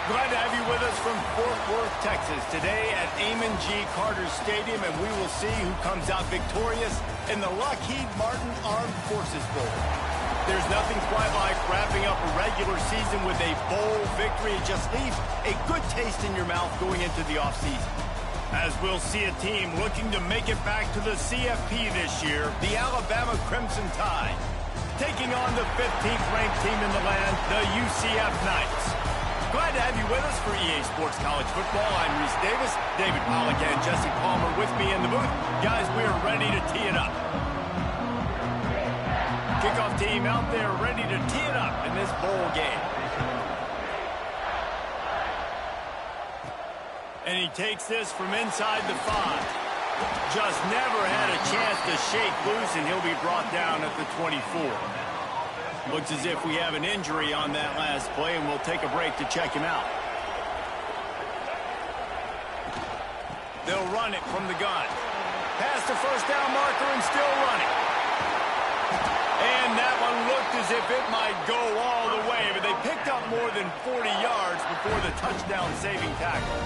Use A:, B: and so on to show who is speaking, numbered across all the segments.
A: Glad to have you with us from Fort Worth, Texas, today at Amon G. Carter Stadium, and we will see who comes out victorious in the Lockheed Martin Armed Forces Bowl. There's nothing quite like wrapping up a regular season with a bowl victory. It just leaves a good taste in your mouth going into the offseason. As we'll see a team looking to make it back to the CFP this year, the Alabama Crimson Tide, taking on the 15th ranked team in the land, the UCF Knights. Glad to have you with us for EA Sports College Football. I'm Reese Davis, David Pollack, and Jesse Palmer with me in the booth. Guys, we are ready to tee it up. Kickoff team out there ready to tee it up in this bowl game. And he takes this from inside the 5. Just never had a chance to shake loose, and he'll be brought down at the 24. Looks as if we have an injury on that last play, and we'll take a break to check him out. They'll run it from the gun. Past the first down marker and still running. And that one looked as if it might go all the way, but they picked up more than 40 yards before the touchdown-saving tackle.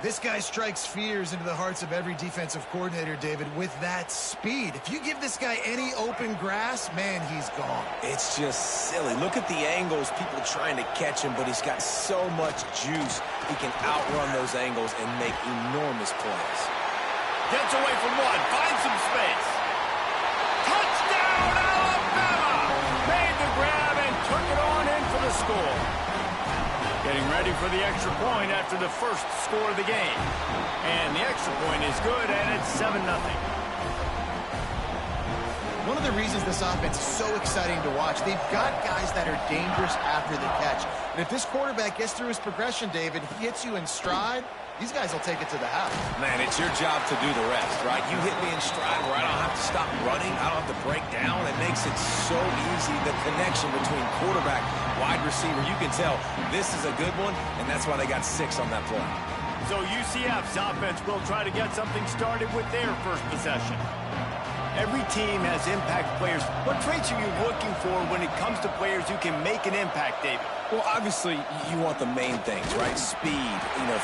B: This guy strikes fears into the hearts of every defensive coordinator, David, with that speed. If you give this guy any open grass, man, he's gone.
C: It's just silly. Look at the angles, people trying to catch him, but he's got so much juice. He can outrun those angles and make enormous plays.
A: Gets away from one, finds some space. Touchdown, Alabama! Made the grab and took it on in for the score. Getting ready for the extra point after the first score of the game. And the extra point is good, and it's 7-0.
B: One of the reasons this offense is so exciting to watch, they've got guys that are dangerous after the catch. And if this quarterback gets through his progression, David, he hits you in stride, these guys will take it to the house.
C: Man, it's your job to do the rest, right? You hit me in stride where I don't have to stop running. I don't have to break down. It makes it so easy. The connection between quarterback, wide receiver, you can tell this is a good one, and that's why they got 6 on that play.
A: So UCF's offense will try to get something started with their first possession. Every team has impact players. What traits are you looking for when it comes to players who can make an impact, David?
C: Well, obviously, you want the main things, right? Speed,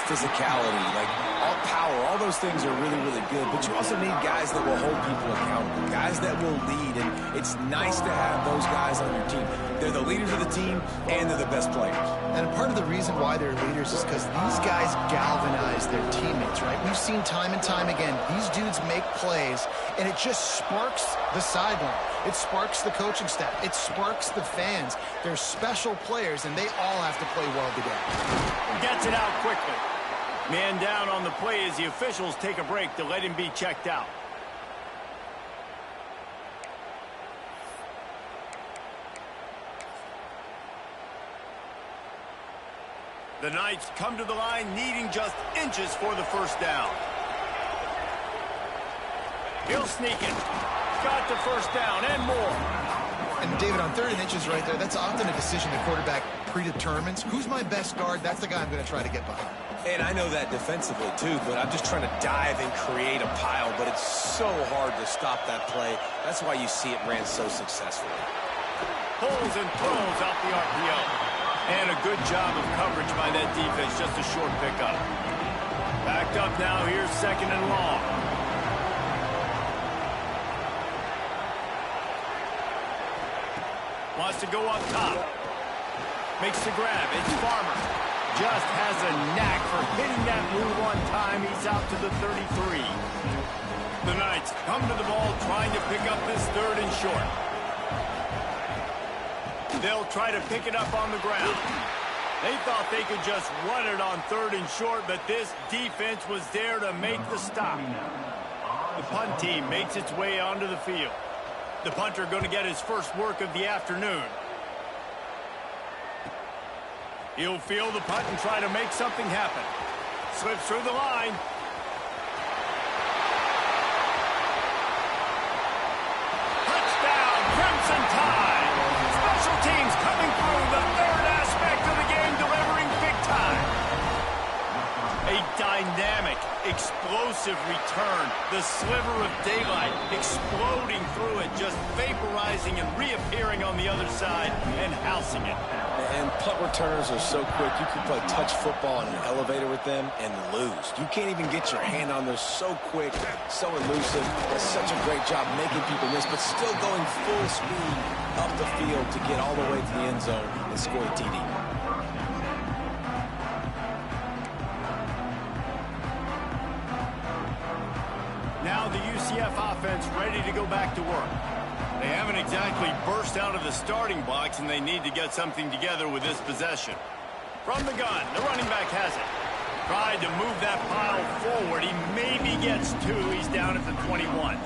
C: physicality, like all power, all those things are really, really good. But you also need guys that will hold people accountable, guys that will lead. And it's nice to have those guys on your team. They're the leaders of the team, and they're the best players.
B: And part of the reason why they're leaders is because these guys galvanize their teammates, right? We've seen time and time again, these dudes make plays, and it just sparks the sideline. It sparks the coaching staff. It sparks the fans. They're special players, and they all have to play well together.
A: Gets it out quickly. Man down on the play as the officials take a break to let him be checked out. The Knights come to the line needing just inches for the first down. He'll sneak it. Got the first down and more.
B: And David, on 3rd and inches right there, that's often a decision the quarterback predetermines. Who's my best guard? That's the guy I'm going to try to get behind.
C: And I know that defensively, too, but I'm just trying to dive and create a pile, but it's so hard to stop that play. That's why you see it ran so successfully.
A: Pulls and throws out the RPO. And a good job of coverage by that defense, just a short pickup. Backed up now, here's 2nd and long. Wants to go up top. Makes the grab. It's Farmer. Just has a knack for hitting that move on time. He's out to the 33. The Knights come to the ball trying to pick up this 3rd and short. They'll try to pick it up on the ground. They thought they could just run it on 3rd and short, but this defense was there to make the stop. The punt team makes its way onto the field. The punter going to get his first work of the afternoon. He'll field the punt and try to make something happen. Slips through the line. Touchdown, Crimson Tide. Special teams coming through the 3rd aspect of the game, delivering big time. A dynamic, explosive return. The sliver of daylight exploding through it, just vaporizing and reappearing on the other side and housing it.
C: And punt returners are so quick. You can play touch football in an elevator with them and lose. You can't even get your hand on there. So quick, so elusive. Does such a great job making people miss, but still going full speed up the field to get all the way to the end zone and score a TD.
A: Now the UCF offense ready to go back to work. They haven't exactly burst out of the starting box, and they need to get something together with this possession. From the gun, the running back has it. Tried to move that pile forward. He maybe gets 2. He's down at the 21.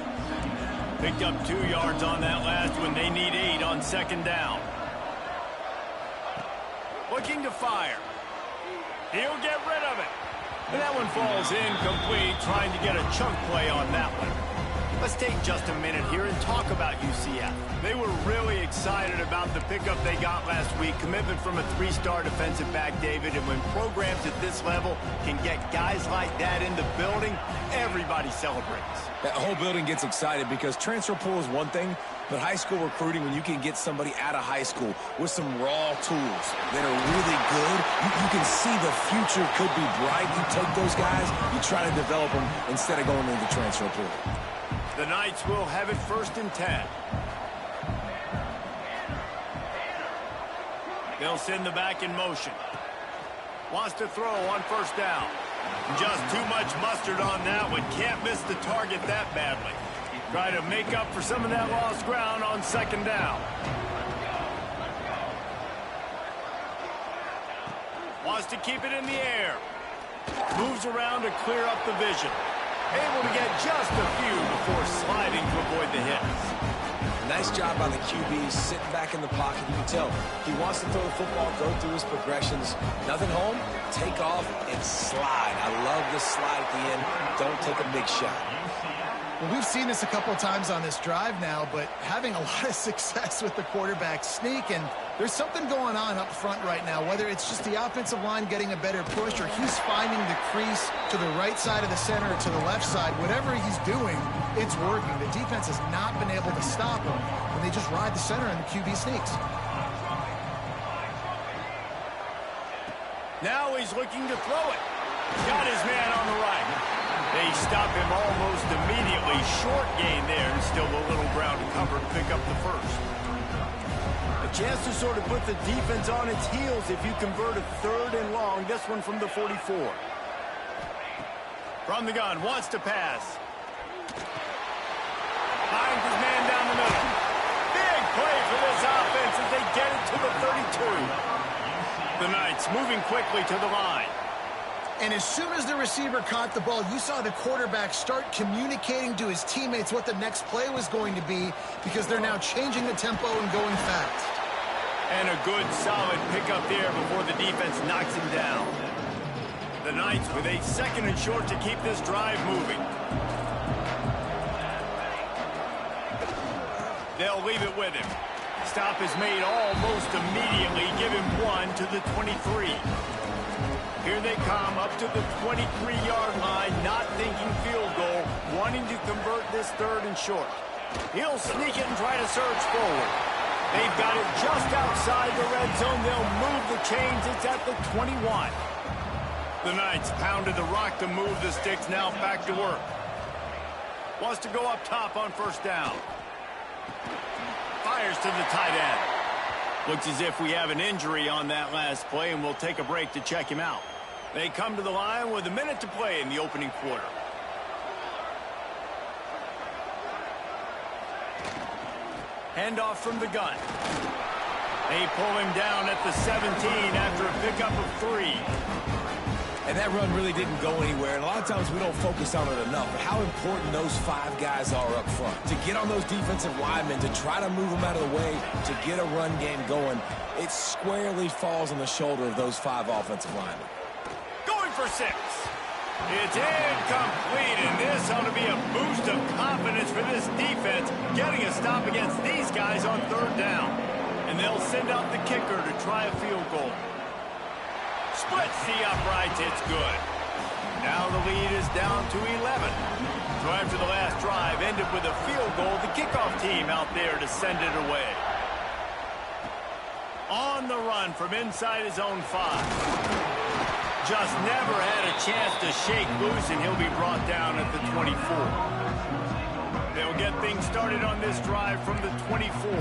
A: Picked up 2 yards on that last one. They need 8 on second down. Looking to fire. He'll get rid of it. And that one falls incomplete, trying to get a chunk play on that one. Let's take just a minute here and talk about UCF. They were really excited about the pickup they got last week. Commitment from a 3-star defensive back, David. And when programs at this level can get guys like that in the building, everybody celebrates.
C: That whole building gets excited because transfer pool is one thing, but high school recruiting, when you can get somebody out of high school with some raw tools that are really good, you can see the future could be bright. You take those guys, you try to develop them instead of going into the transfer pool.
A: The Knights will have it 1st and 10. They'll send the back in motion. Wants to throw on 1st down. Just too much mustard on that one. Can't miss the target that badly. Try to make up for some of that lost ground on 2nd down. Wants to keep it in the air. Moves around to clear up the vision. Able to get just a few before sliding to avoid the hits.
C: Nice job by the QB, sitting back in the pocket. You can tell he wants to throw the football, go through his progressions. Nothing home, take off, and slide. I love this slide at the end. Don't take a big shot.
B: Well, we've seen this a couple of times on this drive now, but having a lot of success with the quarterback sneak, and there's something going on up front right now, whether it's just the offensive line getting a better push or he's finding the crease to the right side of the center or to the left side. Whatever he's doing, it's working. The defense has not been able to stop him when they just ride the center and the QB sneaks.
A: Now he's looking to throw it. Got his man on the right. They stop him almost immediately. Short gain there, and still a little ground to cover to pick up the 1st. A chance to sort of put the defense on its heels if you convert a 3rd and long. This one from the 44. From the gun, wants to pass. Finds his man down the middle. Big play for this offense as they get it to the 32. The Knights moving quickly to the line.
B: And as soon as the receiver caught the ball, you saw the quarterback start communicating to his teammates what the next play was going to be, because they're now changing the tempo and going fast.
A: And a good, solid pickup there before the defense knocks him down. The Knights with a 2nd and short to keep this drive moving. They'll leave it with him. Stop is made almost immediately. Give him 1 to the 23. Here they come up to the 23-yard line, not thinking field goal, wanting to convert this 3rd and short. He'll sneak it and try to surge forward. They've got it just outside the red zone. They'll move the chains. It's at the 21. The Knights pounded the rock to move the sticks. Now back to work. Wants to go up top on 1st down. Fires to the tight end. Looks as if we have an injury on that last play, and we'll take a break to check him out. They come to the line with a minute to play in the opening quarter. Handoff from the gun. They pull him down at the 17 after a pickup of 3.
C: And that run really didn't go anywhere. And a lot of times we don't focus on it enough. But how important those 5 guys are up front. To get on those defensive linemen, to try to move them out of the way, to get a run game going, it squarely falls on the shoulder of those 5 offensive linemen.
A: Going for 6. It's incomplete, and this ought to be a boost of confidence for this defense, getting a stop against these guys on 3rd down. And they'll send out the kicker to try a field goal. Splits the uprights, it's good. Now the lead is down to 11. So after the last drive ended with a field goal, the kickoff team out there to send it away. On the run from inside his own 5. Just never had a chance to shake loose, and he'll be brought down at the 24. They'll get things started on this drive from the 24.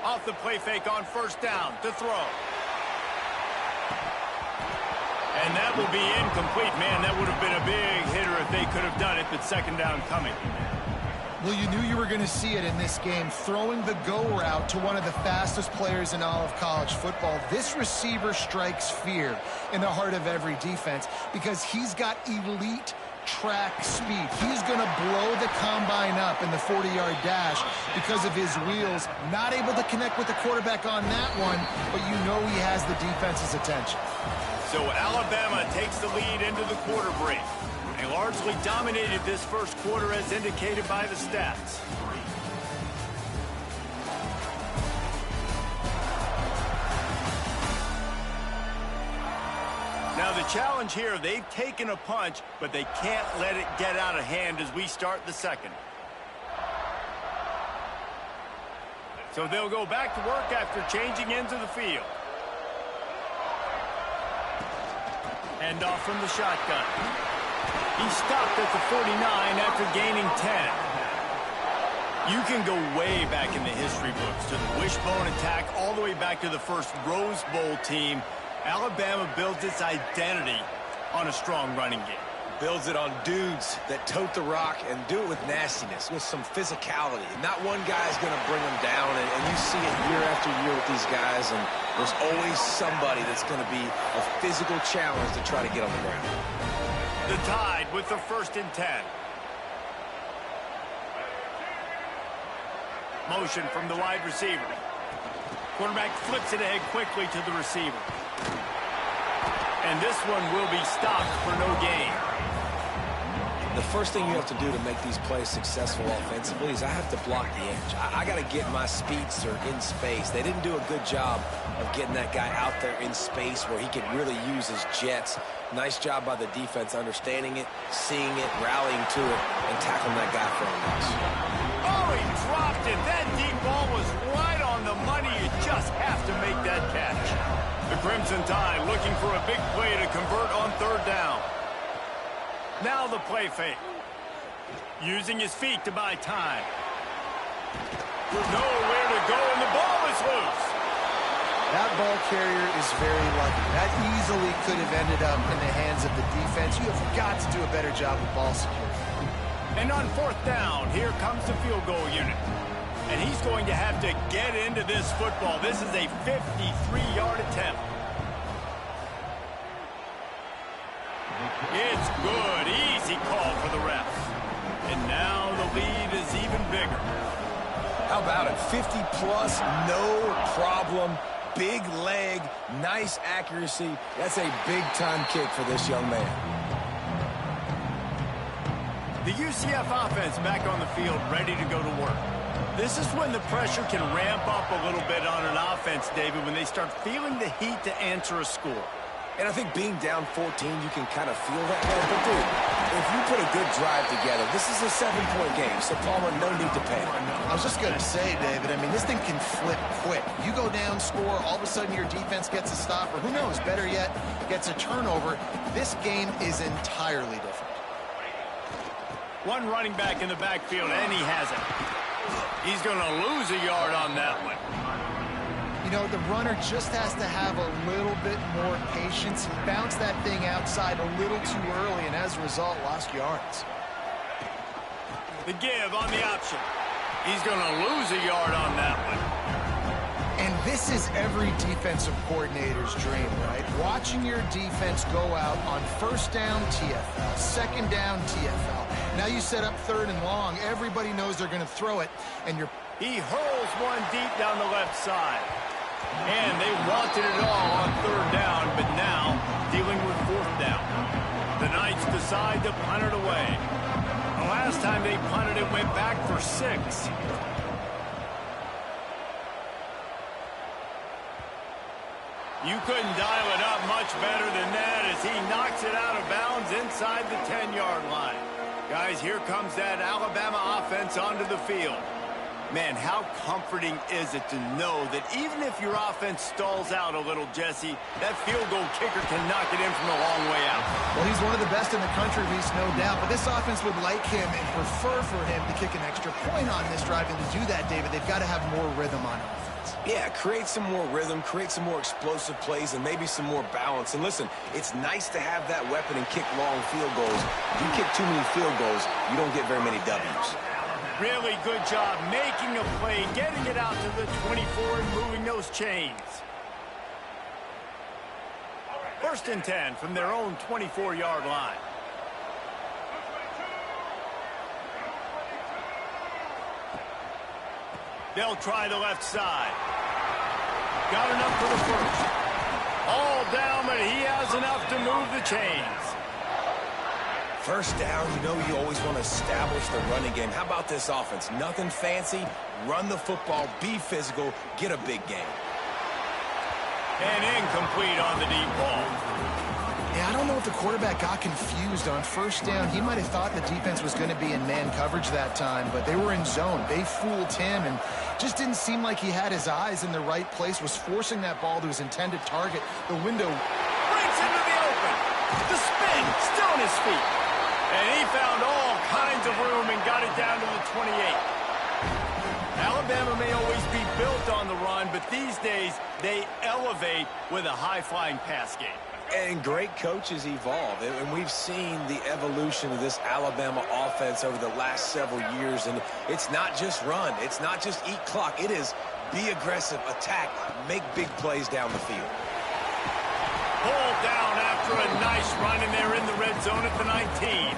A: Off the play fake on first down to throw. And that will be incomplete. Man, that would have been a big hitter if they could have done it, but second down coming.
B: Well, you knew you were going to see it in this game. Throwing the go route to one of the fastest players in all of college football. This receiver strikes fear in the heart of every defense because he's got elite track speed. He's going to blow the combine up in the 40-yard dash because of his wheels. Not able to connect with the quarterback on that one, but you know he has the defense's attention.
A: So Alabama takes the lead into the quarter break. They largely dominated this first quarter as indicated by the stats. Now the challenge here, they've taken a punch, but they can't let it get out of hand as we start the second. So they'll go back to work after changing into the field. Hand off from the shotgun. He stopped at the 49 after gaining 10. You can go way back in the history books to the wishbone attack all the way back to the first Rose Bowl team. Alabama builds its identity on a strong running game.
C: Builds it on dudes that tote the rock and do it with nastiness, with some physicality. Not one guy's going to bring them down, and you see it year after year with these guys, and there's always somebody that's going to be a physical challenge to try to get on the ground.
A: The Tide with the 1st and 10. Motion from the wide receiver. Quarterback flips it ahead quickly to the receiver. And this one will be stopped for no gain.
C: The first thing you have to do to make these plays successful offensively is I have to block the edge. I got to get my speedster in space. They didn't do a good job of getting that guy out there in space where he could really use his jets. Nice job by the defense understanding it, seeing it, rallying to it, and tackling that guy for a loss.
A: Oh, he dropped it. That deep ball was right on the money. You just have to make that catch. The Crimson Tide looking for a big play to convert on 3rd down. Now the play fake. Using his feet to buy time. Nowhere to go, and the ball is loose.
B: That ball carrier is very lucky. That easily could have ended up in the hands of the defense. You have got to do a better job of ball security.
A: And on 4th down, here comes the field goal unit. And he's going to have to get into this football. This is a 53-yard attempt. It's good. Easy call for the ref. And now the lead is even bigger.
C: How about it? 50-plus, no problem. Big leg, nice accuracy. That's a big-time kick for this young man.
A: The UCF offense back on the field, ready to go to work. This is when the pressure can ramp up a little bit on an offense, David, when they start feeling the heat to answer a score.
C: And I think being down 14, you can kind of feel that way. But, dude, if you put a good drive together, this is a 7-point game. So, Palmer, no need to panic.
B: I was just going to say, David, I mean, this thing can flip quick. You go down, score, all of a sudden your defense gets a stop, or who knows, better yet, gets a turnover. This game is entirely different.
A: One running back in the backfield, and he has it. He's going to lose a yard on that one.
B: You know, the runner just has to have a little bit more patience. He bounced that thing outside a little too early, and as a result, lost yards.
A: The give on the option. He's going to lose a yard on that one.
B: And this is every defensive coordinator's dream, right? Watching your defense go out on 1st down, TFL, 2nd down, TFL. Now you set up 3rd and long. Everybody knows they're going to throw it, and you're...
A: He hurls one deep down the left side. And they wanted it all on 3rd down, but now dealing with 4th down. The Knights decide to punt it away. The last time they punted it went back for 6. You couldn't dial it up much better than that as he knocks it out of bounds inside the 10-yard line. Guys, here comes that Alabama offense onto the field. Man, how comforting is it to know that even if your offense stalls out a little, Jesse, that field goal kicker can knock it in from a long way out.
B: Well, he's one of the best in the country, Reese, no doubt. But this offense would like him and prefer for him to kick an extra point on this drive. And to do that, David, they've got to have more rhythm on offense.
C: Yeah, create some more rhythm, create some more explosive plays, and maybe some more balance. And listen, it's nice to have that weapon and kick long field goals. If you kick too many field goals, you don't get very many W's.
A: Really good job making a play, getting it out to the 24 and moving those chains. 1st and 10 from their own 24-yard line. They'll try the left side. Got enough for the first. All down, but he has enough to move the chains.
C: First down, you know you always want to establish the running game. How about this offense? Nothing fancy. Run the football, be physical, get a big game.
A: And incomplete on the deep ball.
B: Yeah, I don't know if the quarterback got confused on 1st down. He might have thought the defense was going to be in man coverage that time, but they were in zone. They fooled him and just didn't seem like he had his eyes in the right place, was forcing that ball to his intended target. The window
A: breaks into the open. The spin, still on his feet. And he found all kinds of room and got it down to the 28. Alabama may always be built on the run, but these days they elevate with a high-flying pass game.
C: And great coaches evolve, and we've seen the evolution of this Alabama offense over the last several years, and it's not just run, it's not just eat clock, it is be aggressive, attack, make big plays down the field.
A: Pulled down after a nice run, and they're in the red zone at the 19.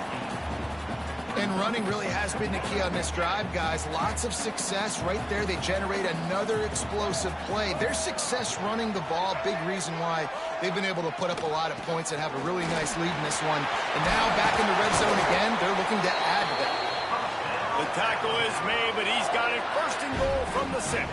B: And running really has been the key on this drive, guys. Lots of success right there. They generate another explosive play. Their success running the ball, big reason why they've been able to put up a lot of points and have a really nice lead in this one. And now back in the red zone again, they're looking to add to that.
A: The tackle is made, but he's got it 1st and goal from the 6.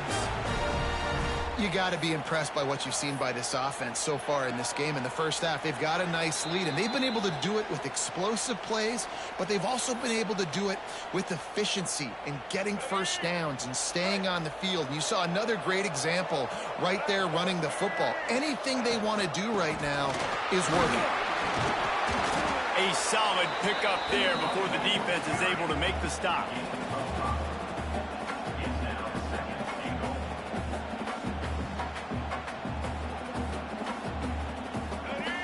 B: You got to be impressed by what you've seen by this offense so far in this game. In the first half, they've got a nice lead, and they've been able to do it with explosive plays, but they've also been able to do it with efficiency and getting 1st downs and staying on the field. And you saw another great example right there running the football. Anything they want to do right now is working.
A: A solid pickup there before the defense is able to make the stop.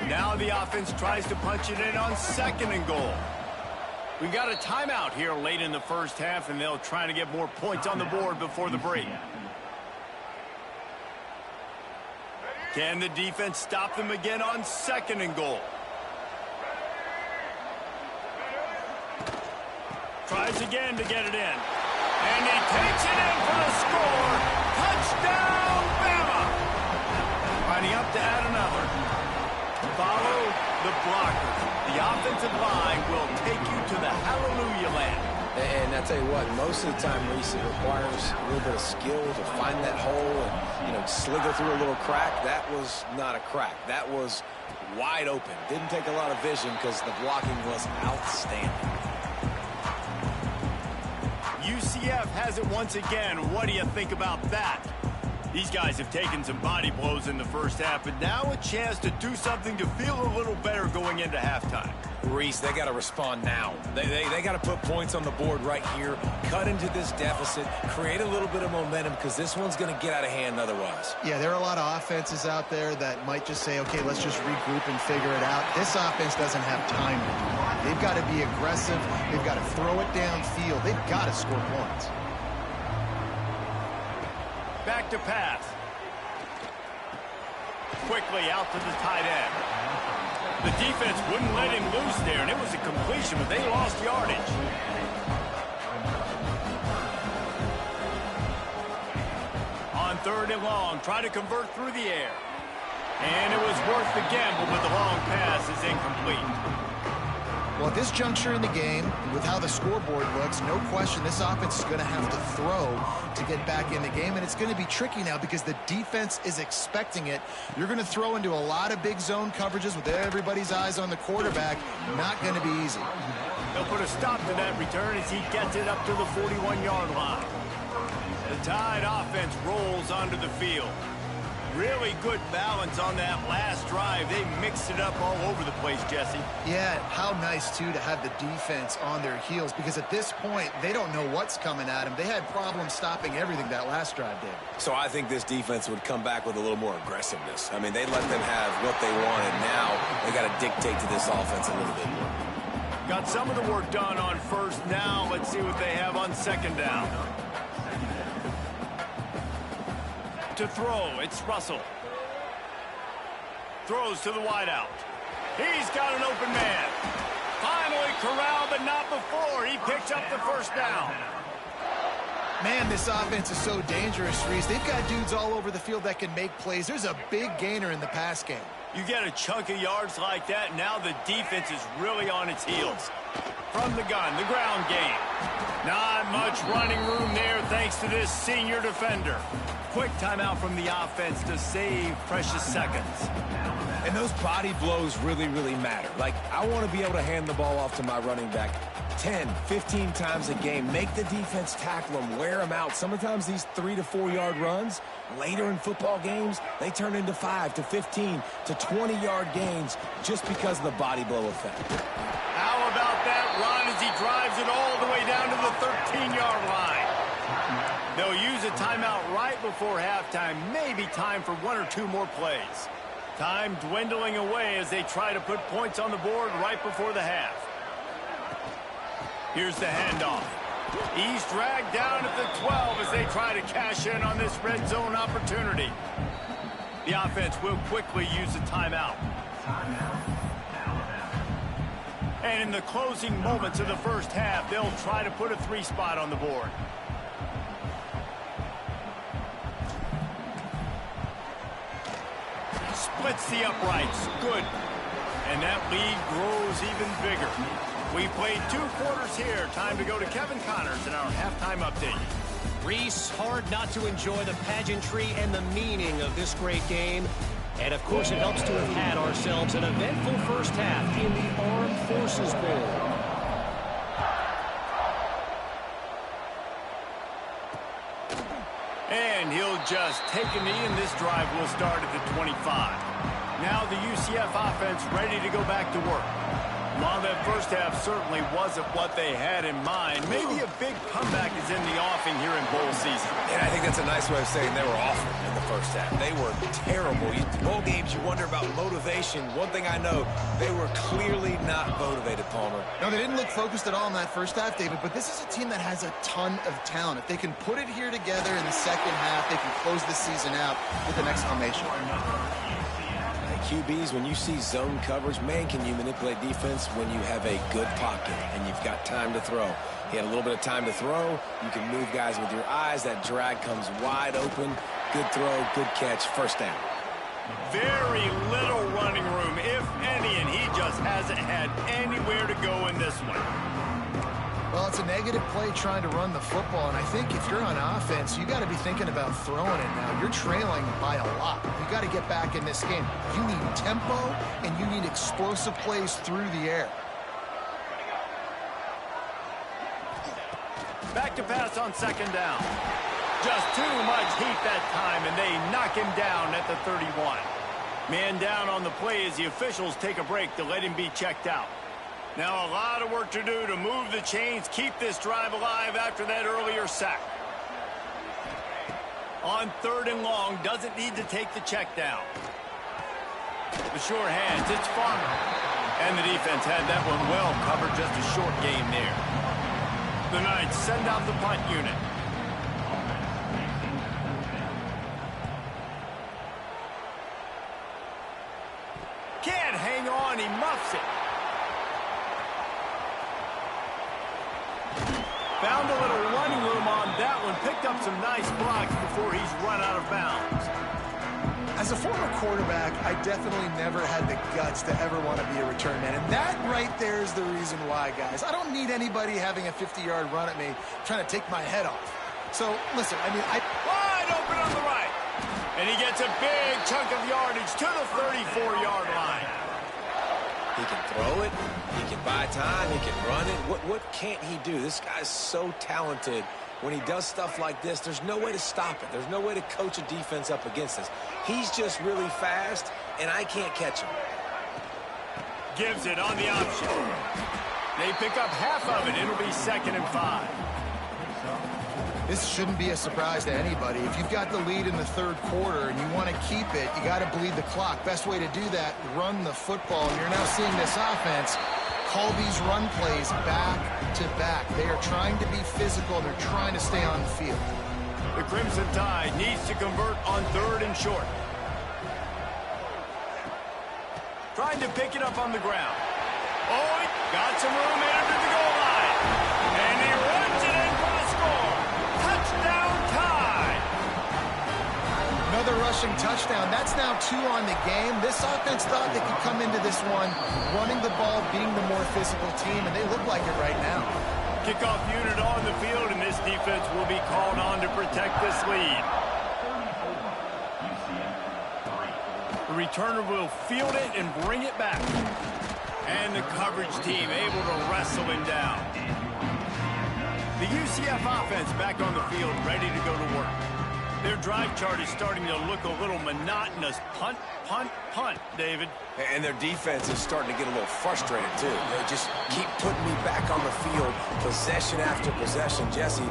A: Now the offense tries to punch it in on 2nd and goal. We've got a timeout here late in the first half, and they'll try to get more points on the board before the break. Can the defense stop them again on 2nd and goal? Tries again to get it in. And he takes it in for the score. Touchdown, Bama! Lining up to add another. Follow the blockers. The offensive line will take you to the hallelujah land.
C: And I tell you what, most of the time, Reese, it requires a little bit of skill to find that hole and, slither through a little crack. That was not a crack. That was wide open. Didn't take a lot of vision because the blocking was outstanding.
A: UCF has it once again. What do you think about that? These guys have taken some body blows in the first half, but now a chance to do something to feel a little better going into halftime.
C: Reese, they got to respond now. They got to put points on the board right here, cut into this deficit, create a little bit of momentum because this one's going to get out of hand otherwise.
B: Yeah, there are a lot of offenses out there that might just say, okay, let's just regroup and figure it out. This offense doesn't have time to do that. They've got to be aggressive. They've got to throw it downfield. They've got to score points.
A: Back to pass. Quickly out to the tight end. The defense wouldn't let him loose there, and it was a completion, but they lost yardage. On 3rd and long, try to convert through the air. And it was worth the gamble, but the long pass is incomplete.
B: Well, at this juncture in the game, with how the scoreboard looks, no question this offense is going to have to throw to get back in the game, and it's going to be tricky now because the defense is expecting it. You're going to throw into a lot of big zone coverages with everybody's eyes on the quarterback. Not going to be easy.
A: They'll put a stop to that return as he gets it up to the 41-yard line. The Tide offense rolls onto the field. Really good balance on that last drive. They mixed it up all over the place, Jesse.
B: Yeah, how nice, too, to have the defense on their heels, because at this point, they don't know what's coming at them. They had problems stopping everything that last drive did.
C: So I think this defense would come back with a little more aggressiveness. I mean, they let them have what they wanted. Now they got to dictate to this offense a little bit more.
A: Got some of the work done on first. Now let's see what they have on second down. To throw, it's Russell. Throws to the wideout. He's got an open man. Finally corralled, but not before. He picks up the first down.
B: Man, this offense is so dangerous, Reese. They've got dudes all over the field that can make plays. There's a big gainer in the pass game.
A: You get a chunk of yards like that, now the defense is really on its heels. From the gun, the ground game. Not much running room there thanks to this senior defender. Quick timeout from the offense to save precious seconds.
C: And those body blows really, really matter. Like, I want to be able to hand the ball off to my running back 10, 15 times a game. Make the defense tackle them, wear them out. Sometimes these 3 to 4 yard runs, later in football games, they turn into 5 to 15 to 20 yard gains just because of the body blow effect.
A: How about that run as he drives it all the way down to the 13-yard line? They'll use a timeout right before halftime. Maybe time for 1 or 2 more plays. Time dwindling away as they try to put points on the board right before the half. Here's the handoff. He's dragged down at the 12 as they try to cash in on this red zone opportunity. The offense will quickly use a timeout. And in the closing moments of the first half, they'll try to put a 3 spot on the board. Splits the uprights. Good. And that lead grows even bigger. We played 2 quarters here. Time to go to Kevin Connors in our halftime update.
D: Reese, hard not to enjoy the pageantry and the meaning of this great game. And, of course, it helps to have had ourselves an eventful first half in the Armed Forces Bowl.
A: And he'll just take a knee, and this drive will start at the 25. Now the UCF offense ready to go back to work. While that first half certainly wasn't what they had in mind, maybe a big comeback is in the offing here in bowl season.
C: And I think that's a nice way of saying they were awful in the first half. They were terrible. Bowl games, you wonder about motivation. One thing I know, they were clearly not motivated, Palmer.
B: No, they didn't look focused at all in that first half, David, but this is a team that has a ton of talent. If they can put it here together in the second half, they can close the season out with an exclamation.
C: QBs, when you see zone coverage, man, can you manipulate defense when you have a good pocket and you've got time to throw. He had a little bit of time to throw. You can move guys with your eyes. That drag comes wide open. Good throw, good catch, first down.
A: Very little running room, if any, and he just hasn't had anywhere to go in this one.
B: Well, it's a negative play trying to run the football, and I think if you're on offense, you got to be thinking about throwing it now. You're trailing by a lot. You got to get back in this game. You need tempo, and you need explosive plays through the air.
A: Back to pass on second down. Just too much heat that time, and they knock him down at the 31. Man down on the play as the officials take a break to let him be checked out. Now a lot of work to do to move the chains, keep this drive alive after that earlier sack. On 3rd and long, doesn't need to take the check down. The sure hands, it's Farmer. And the defense had that one well covered, just a short game there. The Knights send out the punt unit. Can't hang on, he muffs it. Found a little running room on that one. Picked up some nice blocks before he's run out of bounds.
B: As a former quarterback, I definitely never had the guts to ever want to be a return man. And that right there is the reason why, guys. I don't need anybody having a 50-yard run at me trying to take my head off. So, listen, I mean,
A: wide open on the right. And he gets a big chunk of yardage to the 34-yard line.
C: He can throw it. He can buy time. He can run it. What can't he do? This guy's so talented. When he does stuff like this, there's no way to stop it. There's no way to coach a defense up against this. He's just really fast, and I can't catch him.
A: Gives it on the option. They pick up half of it. It'll be 2nd and 5.
B: This shouldn't be a surprise to anybody. If you've got the lead in the 3rd quarter and you want to keep it, you got to bleed the clock. Best way to do that, run the football. And you're now seeing this offense call these run plays back to back. They are trying to be physical. They're trying to stay on the field.
A: The Crimson Tide needs to convert on 3rd and short. Trying to pick it up on the ground. Oh, he got some room headed to the goal line. And he runs it in for the score. Touchdown Tide.
B: Another rushing touchdown. That's now 2 on the game. This offense thought they could come into this one running the ball, being the more physical team, and they look like it right now.
A: Kickoff unit on the field, and this defense will be called on to protect this lead. The returner will field it and bring it back. And the coverage team able to wrestle him down. The UCF offense back on the field, ready to go to work. Their drive chart is starting to look a little monotonous. Punt, punt, punt, David.
C: And their defense is starting to get a little frustrated, too. They just keep putting me back on the field, possession after possession. Jesse,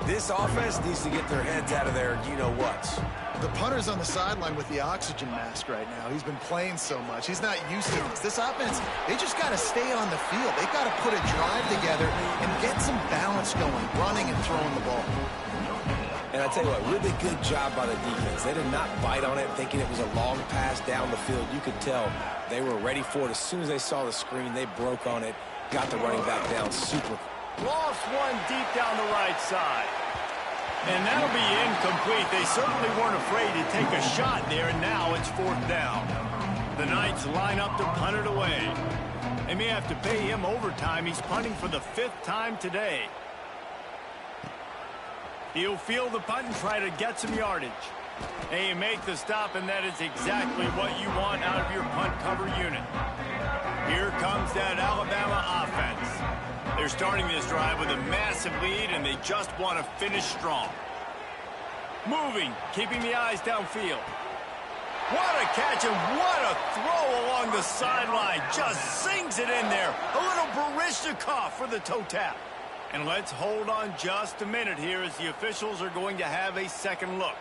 C: this offense needs to get their heads out of their you-know-whats.
B: The punter's on the sideline with the oxygen mask right now. He's been playing so much. He's not used to this. This offense, they just got to stay on the field. They've got to put a drive together and get some balance going, running and throwing the ball.
C: And I tell you what, really good job by the defense. They did not bite on it thinking it was a long pass down the field. You could tell they were ready for it. As soon as they saw the screen, they broke on it, got the running back down super.
A: Lost one deep down the right side. And that'll be incomplete. They certainly weren't afraid to take a shot there, and now it's 4th down. The Knights line up to punt it away. They may have to pay him overtime. He's punting for the 5th time today. He'll field the punt and try to get some yardage. They make the stop, and that is exactly what you want out of your punt cover unit. Here comes that Alabama offense. They're starting this drive with a massive lead, and they just want to finish strong. Moving, keeping the eyes downfield. What a catch and what a throw along the sideline. Just sings it in there. A little Baryshnikov for the toe tap. And let's hold on just a minute here as the officials are going to have a second look.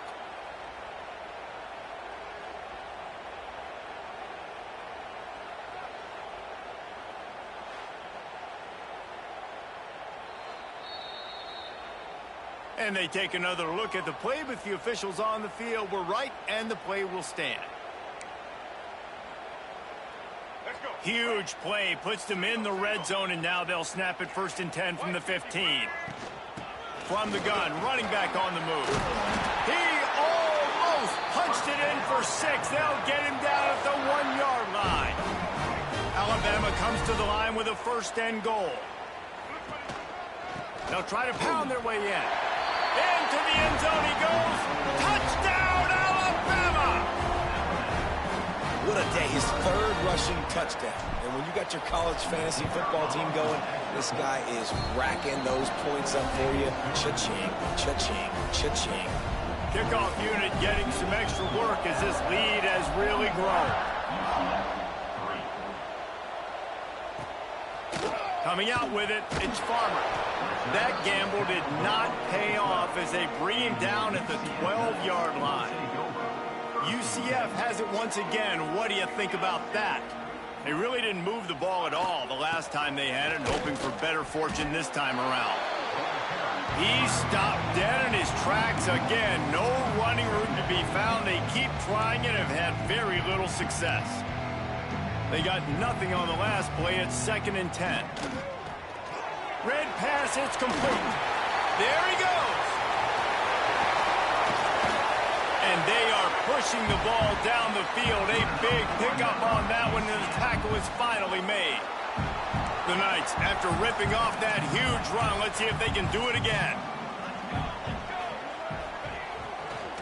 A: And they take another look at the play, but the officials on the field were right, and the play will stand. Huge play, puts them in the red zone, and now they'll snap it 1st and 10 from the 15. From the gun, running back on the move. He almost punched it in for 6. They'll get him down at the 1-yard line. Alabama comes to the line with a 1st and goal. They'll try to pound their way in. Into the end zone he goes. Touchdown, Alabama!
C: What a day. His 3rd rushing touchdown. And when you got your college fantasy football team going, this guy is racking those points up for you. Cha-ching, cha-ching, cha-ching.
A: Kickoff unit getting some extra work as this lead has really grown. Coming out with it, it's Farmer. That gamble did not pay off as they bring him down at the 12-yard line. UCF has it once again. What do you think about that? They really didn't move the ball at all the last time they had it, hoping for better fortune this time around. He stopped dead in his tracks again. No running room to be found. They keep trying it and have had very little success. They got nothing on the last play. It's 2nd and 10. Red pass, it's complete. There he goes. And they are pushing the ball down the field. A big pickup on that one, and the tackle is finally made. The Knights, after ripping off that huge run, let's see if they can do it again.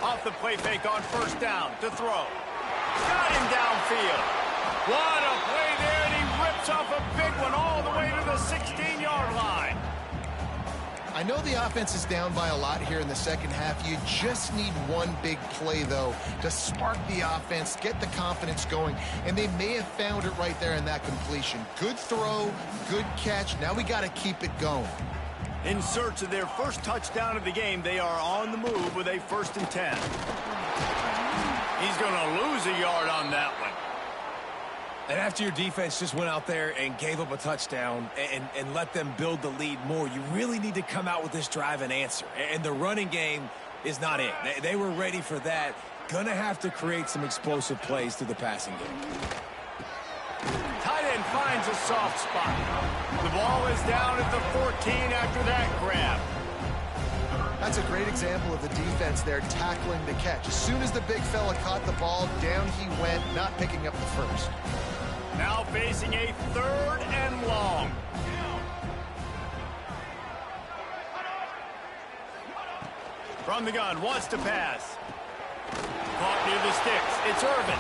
A: Off the play fake on 1st down to throw. Got him downfield. What a play there, and he
B: I know the offense is down by a lot here in the second half. You just need one big play, though, to spark the offense, get the confidence going, and they may have found it right there in that completion. Good throw, good catch. Now we got to keep it going.
A: In search of their first touchdown of the game, they are on the move with a 1st and 10. He's going to lose a yard on that one.
C: And after your defense just went out there and gave up a touchdown and let them build the lead more, you really need to come out with this drive and answer. And the running game is not it. They were ready for that. Gonna have to create some explosive plays through the passing game.
A: Tight end finds a soft spot. The ball is down at the 14 after that grab.
B: That's a great example of the defense there tackling the catch. As soon as the big fella caught the ball, down he went, not picking up the first.
A: Now facing a 3rd and long. From the gun, wants to pass. Caught near the sticks. It's Irvin.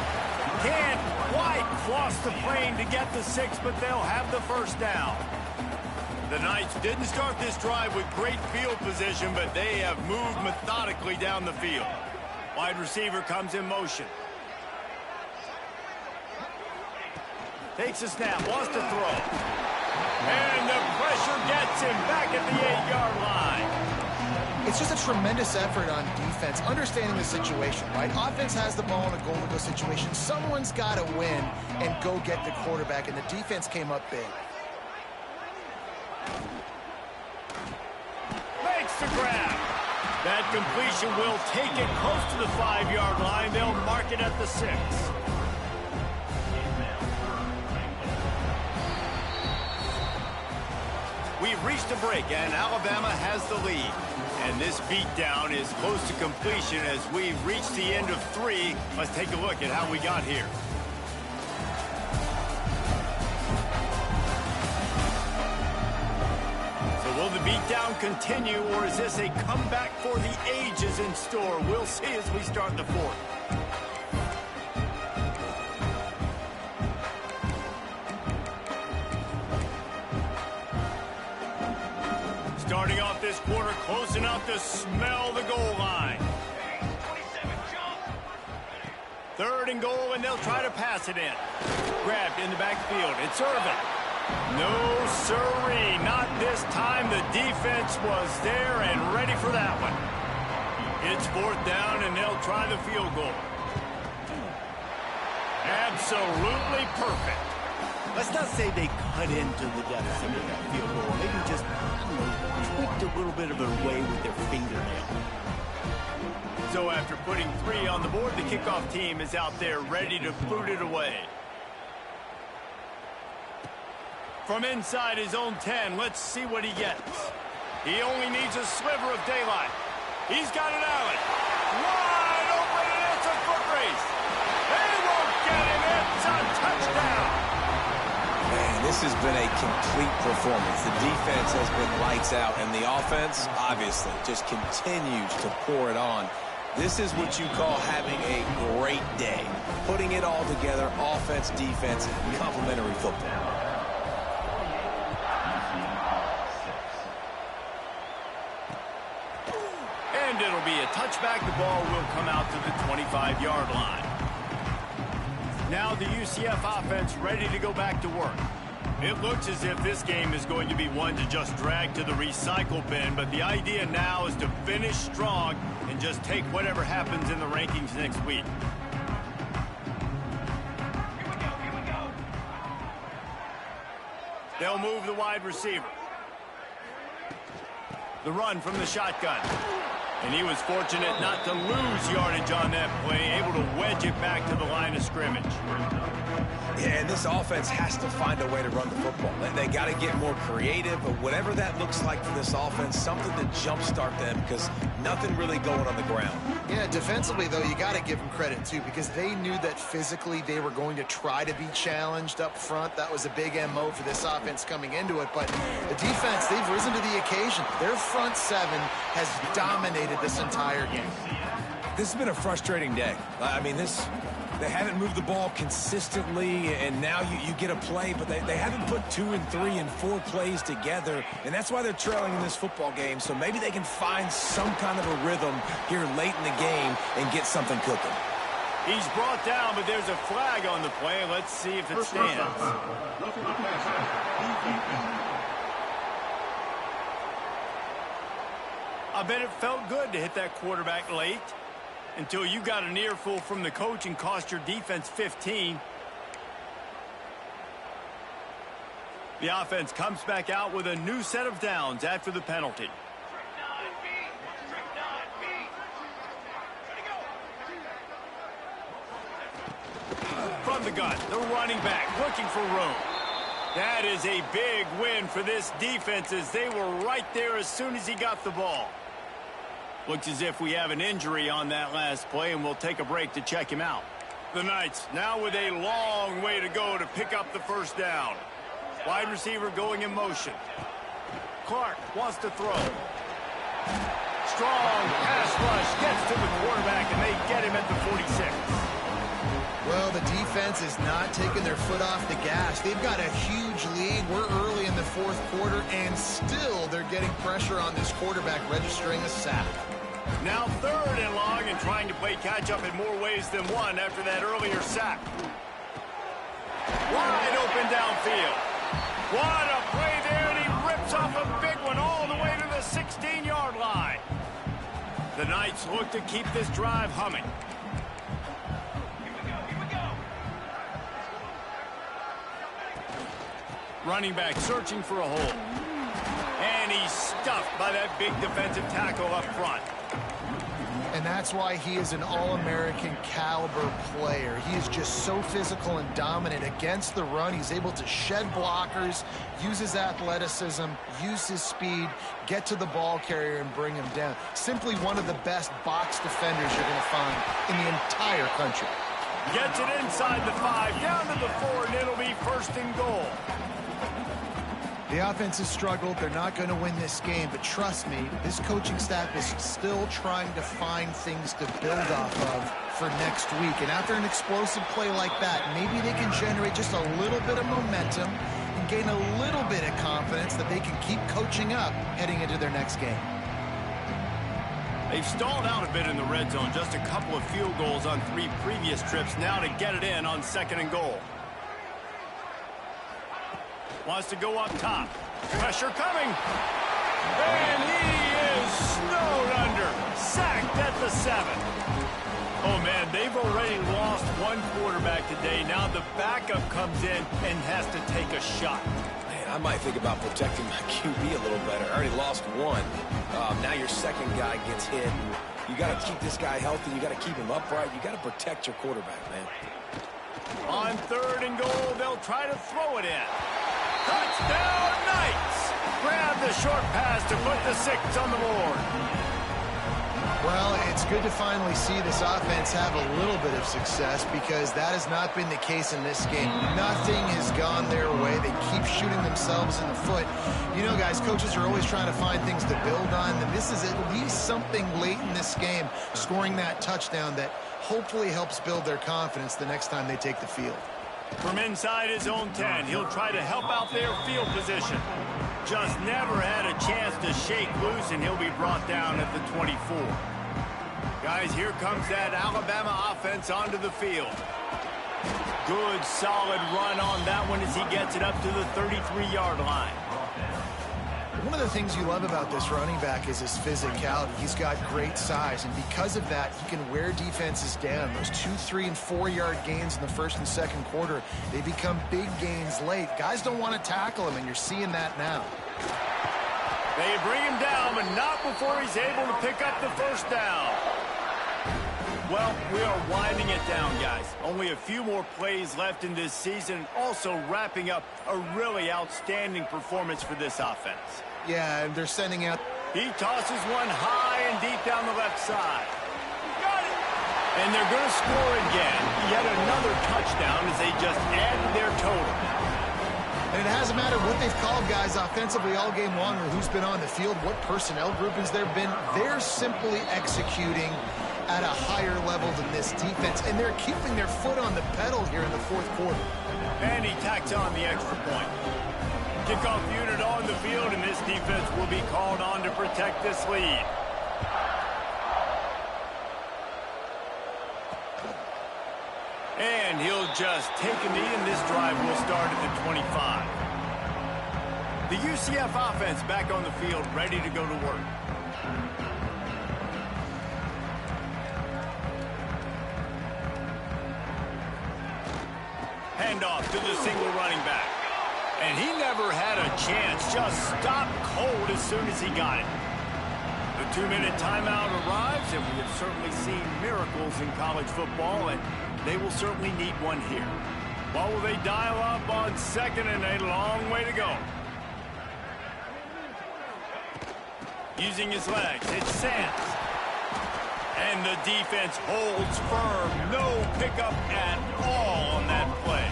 A: Can't quite cross the plane to get the 6, but they'll have the 1st down. The Knights didn't start this drive with great field position, but they have moved methodically down the field. Wide receiver comes in motion. Takes a snap, wants to throw. And the pressure gets him back at the 8-yard line.
B: It's just a tremendous effort on defense, understanding the situation, right? Offense has the ball in a goal-to-go situation. Someone's got to win and go get the quarterback, and the defense came up big.
A: Makes the grab. That completion will take it close to the 5-yard line. They'll mark it at the 6. We've reached a break, and Alabama has the lead. And this beatdown is close to completion as we've reached the end of 3. Let's take a look at how we got here. So will the beatdown continue, or is this a comeback for the ages in store? We'll see as we start the 4th. Starting off this quarter close enough to smell the goal line. 3rd and goal, and they'll try to pass it in. Grabbed in the backfield. It's Irvin. No sirree, not this time. The defense was there and ready for that one. It's 4th down, and they'll try the field goal. Absolutely perfect.
E: Let's not say they cut into the deficit with that field goal. Maybe just, tweaked a little bit of it away with their fingernail.
A: So after putting 3 on the board, the kickoff team is out there ready to boot it away. From inside his own 10, let's see what he gets. He only needs a sliver of daylight. He's got it out. Wide open, and it's a foot race. They won't get him. It's a touchdown.
C: Man, this has been a complete performance. The defense has been lights out, and the offense, obviously, just continues to pour it on. This is what you call having a great day. Putting it all together, offense, defense, complementary football.
A: And it'll be a touchback. The ball will come out to the 25-yard line. Now the UCF offense ready to go back to work. It looks as if this game is going to be one to just drag to the recycle bin, but the idea now is to finish strong and just take whatever happens in the rankings next week. Here we go. They'll move the wide receiver. The run from the shotgun. And he was fortunate not to lose yardage on that play, able to wedge it back to the line of scrimmage.
C: Yeah, and this offense has to find a way to run the football. They got to get more creative, but whatever that looks like for this offense, something to jumpstart them because nothing really going on the ground.
B: Yeah, defensively, though, you got to give them credit, too, because they knew that physically they were going to try to be challenged up front. That was a big MO for this offense coming into it. But the defense, they've risen to the occasion. Their front 7 has dominated this entire game.
C: This has been a frustrating day. I mean, this They haven't moved the ball consistently, and now you get a play, but they haven't put 2 and 3 and 4 plays together, and that's why they're trailing in this football game. So maybe they can find some kind of a rhythm here late in the game and get something cooking.
A: He's brought down, but there's a flag on the play. Let's see if it stands. I bet it felt good to hit that quarterback late until you got an earful from the coach and cost your defense 15. The offense comes back out with a new set of downs after the penalty. From the gun, the running back looking for room. That is a big win for this defense as they were right there as soon as he got the ball. Looks as if we have an injury on that last play, and we'll take a break to check him out. The Knights now with a long way to go to pick up the first down. Wide receiver going in motion. Clark wants to throw. Strong pass rush gets to the quarterback, and they get him at the 46.
B: Well, the defense is not taking their foot off the gas. They've got a huge lead. We're early in the fourth quarter, and still they're getting pressure on this quarterback, registering a sack.
A: Now 3rd and long, and trying to play catch-up in more ways than one after that earlier sack. Wide open downfield. What a play there, and he rips off a big one all the way to the 16-yard line. The Knights look to keep this drive humming. Running back searching for a hole. And he's stuffed by that big defensive tackle up front.
B: And that's why he is an All-American caliber player. He is just so physical and dominant against the run. He's able to shed blockers, use his athleticism, use his speed, get to the ball carrier and bring him down. Simply one of the best box defenders you're going to find in the entire country.
A: Gets it inside the 5, down to the 4, and it'll be 1st and goal.
B: The offense has struggled. They're not going to win this game, but trust me, this coaching staff is still trying to find things to build off of for next week. And after an explosive play like that, maybe they can generate just a little bit of momentum and gain a little bit of confidence that they can keep coaching up heading into their next game.
A: They've stalled out a bit in the red zone. Just a couple of field goals on 3 previous trips. Now to get it in on 2nd and goal. Wants to go up top. Pressure coming. And he is snowed under. Sacked at the 7. Oh, man, they've already lost one quarterback today. Now the backup comes in and has to take a shot.
C: Man, I might think about protecting my QB a little better. I already lost one. Now your second guy gets hit. You got to keep this guy healthy. You got to keep him upright. You got to protect your quarterback, man.
A: On 3rd and goal, they'll try to throw it in. Touchdown, Knights! Grab the short pass to put the 6 on the board.
B: Well, it's good to finally see this offense have a little bit of success because that has not been the case in this game. Nothing has gone their way. They keep shooting themselves in the foot. You know, guys, coaches are always trying to find things to build on, and this is at least something late in this game, scoring that touchdown that hopefully helps build their confidence the next time they take the field.
A: From inside his own 10, he'll try to help out their field position. Just never had a chance to shake loose, and he'll be brought down at the 24. Guys, here comes that Alabama offense onto the field. Good, solid run on that one as he gets it up to the 33-yard line.
B: One of the things you love about this running back is his physicality. He's got great size, and because of that, he can wear defenses down. Those 2, 3, and 4-yard gains in the 1st and 2nd quarter, they become big gains late. Guys don't want to tackle him, and you're seeing that now.
A: They bring him down, but not before he's able to pick up the 1st down. Well, we are winding it down, guys. Only a few more plays left in this season, also wrapping up a really outstanding performance for this offense.
B: Yeah, and they're sending out.
A: He tosses one high and deep down the left side. Got it! And they're going to score again. Yet another touchdown as they just add to their total.
B: And it hasn't mattered what they've called, guys, offensively all game long, or who's been on the field, what personnel groupings there have been. They're simply executing at a higher level than this defense, and they're keeping their foot on the pedal here in the fourth quarter.
A: And he tacks on the extra point. Kickoff unit on the field, and this defense will be called on to protect this lead. And he'll just take a knee, and this drive will start at the 25. The UCF offense back on the field, ready to go to work. Handoff to the single running back. And he never had a chance, just stopped cold as soon as he got it. The 2-minute timeout arrives, and we have certainly seen miracles in college football, and they will certainly need one here. What will they dial up on second and a long way to go? Using his legs, it's Sands. And the defense holds firm. No pickup at all on that play.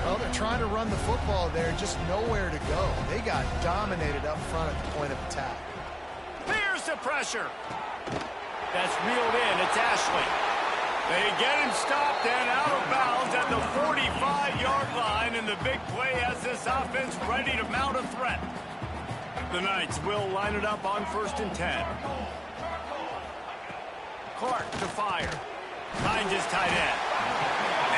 B: Well, they're trying to run the football there, just nowhere to go. They got dominated up front at the point of attack.
A: Here's the pressure. That's reeled in. It's Ashley. They get him stopped and out of bounds at the 45-yard line, and the big play has this offense ready to mount a threat. The Knights will line it up on 1st and 10. Clark to fire. Finds his tight end.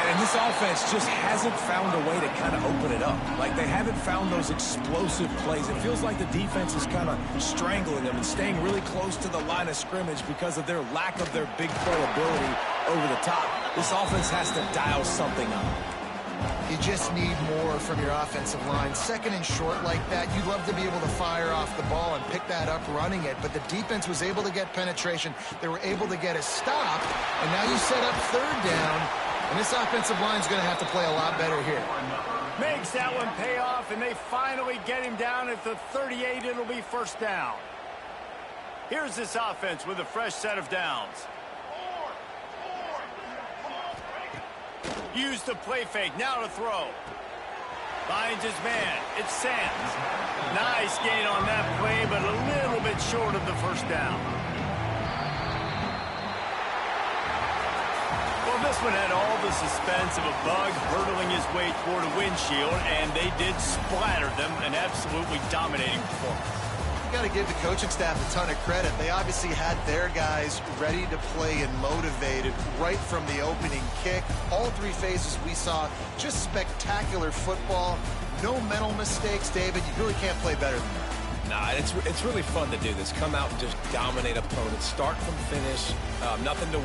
C: And this offense just hasn't found a way to kind of open it up. Like, they haven't found those explosive plays. It feels like the defense is kind of strangling them and staying really close to the line of scrimmage because of their lack of their big play ability over the top. This offense has to dial something up.
B: You just need more from your offensive line. Second and short like that, you'd love to be able to fire off the ball and pick that up running it, but the defense was able to get penetration. They were able to get a stop, and now you set up 3rd down, and this offensive line is going to have to play a lot better here.
A: Makes that one pay off, and they finally get him down at the 38. It'll be 1st down. Here's this offense with a fresh set of downs. Use the play fake, now to throw. Finds his man, it's Sands. Nice gain on that play, but a little bit short of the 1st down. Well, this one had all the suspense of a bug hurtling his way toward a windshield, and they did splatter them, an absolutely dominating performance.
B: Got to give the coaching staff a ton of credit. They obviously had their guys ready to play and motivated right from the opening kick. All 3 phases we saw, just spectacular football. No mental mistakes, David. You really can't play better than that.
C: Nah, it's really fun to do this. Come out and just dominate opponents. Start from finish. Nothing to worry